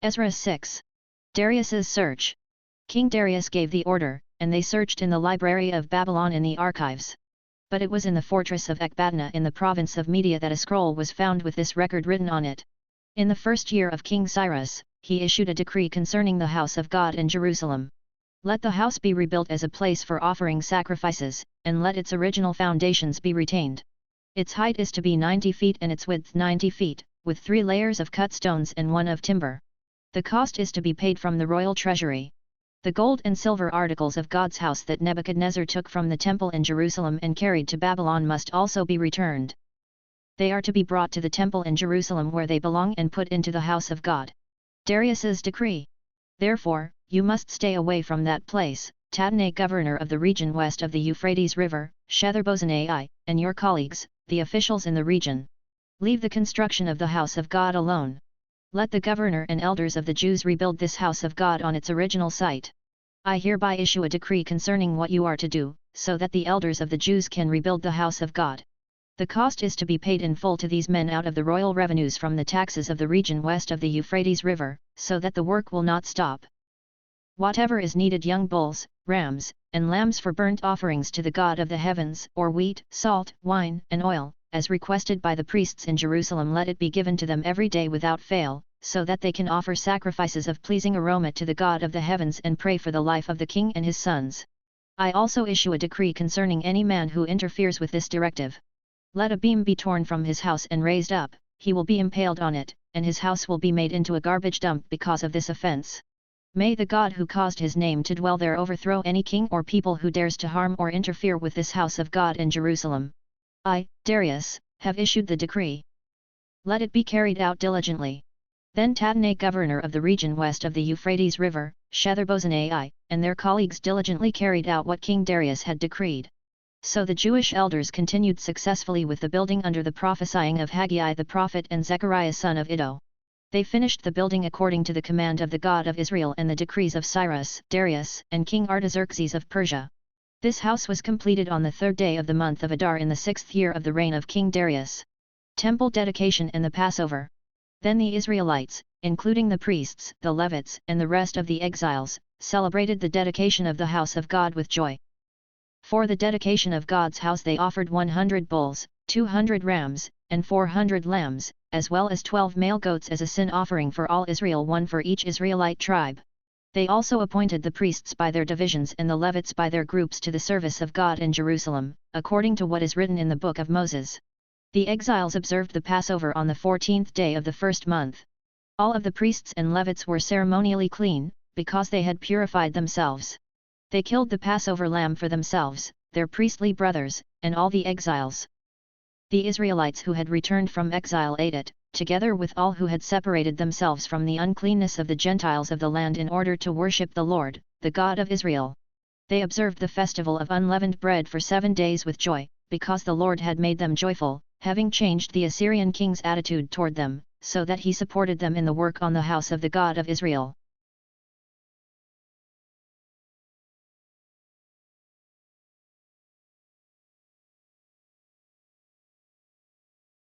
EZRA 6. Darius's search. King Darius gave the order, and they searched in the library of Babylon in the archives. But it was in the fortress of Ecbatana in the province of Media that a scroll was found with this record written on it. In the first year of King Cyrus, he issued a decree concerning the house of God in Jerusalem. Let the house be rebuilt as a place for offering sacrifices, and let its original foundations be retained. Its height is to be 90 feet and its width 90 feet, with 3 layers of cut stones and 1 of timber. The cost is to be paid from the royal treasury. The gold and silver articles of God's house that Nebuchadnezzar took from the temple in Jerusalem and carried to Babylon must also be returned. They are to be brought to the temple in Jerusalem where they belong and put into the house of God. Darius's decree. Therefore, you must stay away from that place, Tatnai, governor of the region west of the Euphrates River, Shethar-bozenai, and your colleagues, the officials in the region. Leave the construction of the house of God alone. Let the governor and elders of the Jews rebuild this house of God on its original site. I hereby issue a decree concerning what you are to do, so that the elders of the Jews can rebuild the house of God. The cost is to be paid in full to these men out of the royal revenues from the taxes of the region west of the Euphrates River, so that the work will not stop. Whatever is needed, young bulls, rams, and lambs for burnt offerings to the God of the heavens, or wheat, salt, wine, and oil, as requested by the priests in Jerusalem, let it be given to them every day without fail, so that they can offer sacrifices of pleasing aroma to the God of the heavens and pray for the life of the king and his sons. I also issue a decree concerning any man who interferes with this directive. Let a beam be torn from his house and raised up, he will be impaled on it, and his house will be made into a garbage dump because of this offense. May the God who caused his name to dwell there overthrow any king or people who dares to harm or interfere with this house of God in Jerusalem. I, Darius, have issued the decree. Let it be carried out diligently. Then Tatnai, governor of the region west of the Euphrates River, Shethar-bozenai, and their colleagues diligently carried out what King Darius had decreed. So the Jewish elders continued successfully with the building under the prophesying of Haggai the prophet and Zechariah son of Iddo. They finished the building according to the command of the God of Israel and the decrees of Cyrus, Darius, and King Artaxerxes of Persia. This house was completed on the 3rd day of the month of Adar in the 6th year of the reign of King Darius. Temple dedication and the Passover. Then the Israelites, including the priests, the Levites, and the rest of the exiles, celebrated the dedication of the house of God with joy. For the dedication of God's house they offered 100 bulls, 200 rams, and 400 lambs, as well as 12 male goats as a sin offering for all Israel, one for each Israelite tribe. They also appointed the priests by their divisions and the Levites by their groups to the service of God in Jerusalem, according to what is written in the book of Moses. The exiles observed the Passover on the 14th day of the 1st month. All of the priests and Levites were ceremonially clean, because they had purified themselves. They killed the Passover lamb for themselves, their priestly brothers, and all the exiles. The Israelites who had returned from exile ate it, together with all who had separated themselves from the uncleanness of the Gentiles of the land in order to worship the Lord, the God of Israel. They observed the festival of unleavened bread for 7 days with joy, because the Lord had made them joyful, having changed the Assyrian king's attitude toward them, so that he supported them in the work on the house of the God of Israel.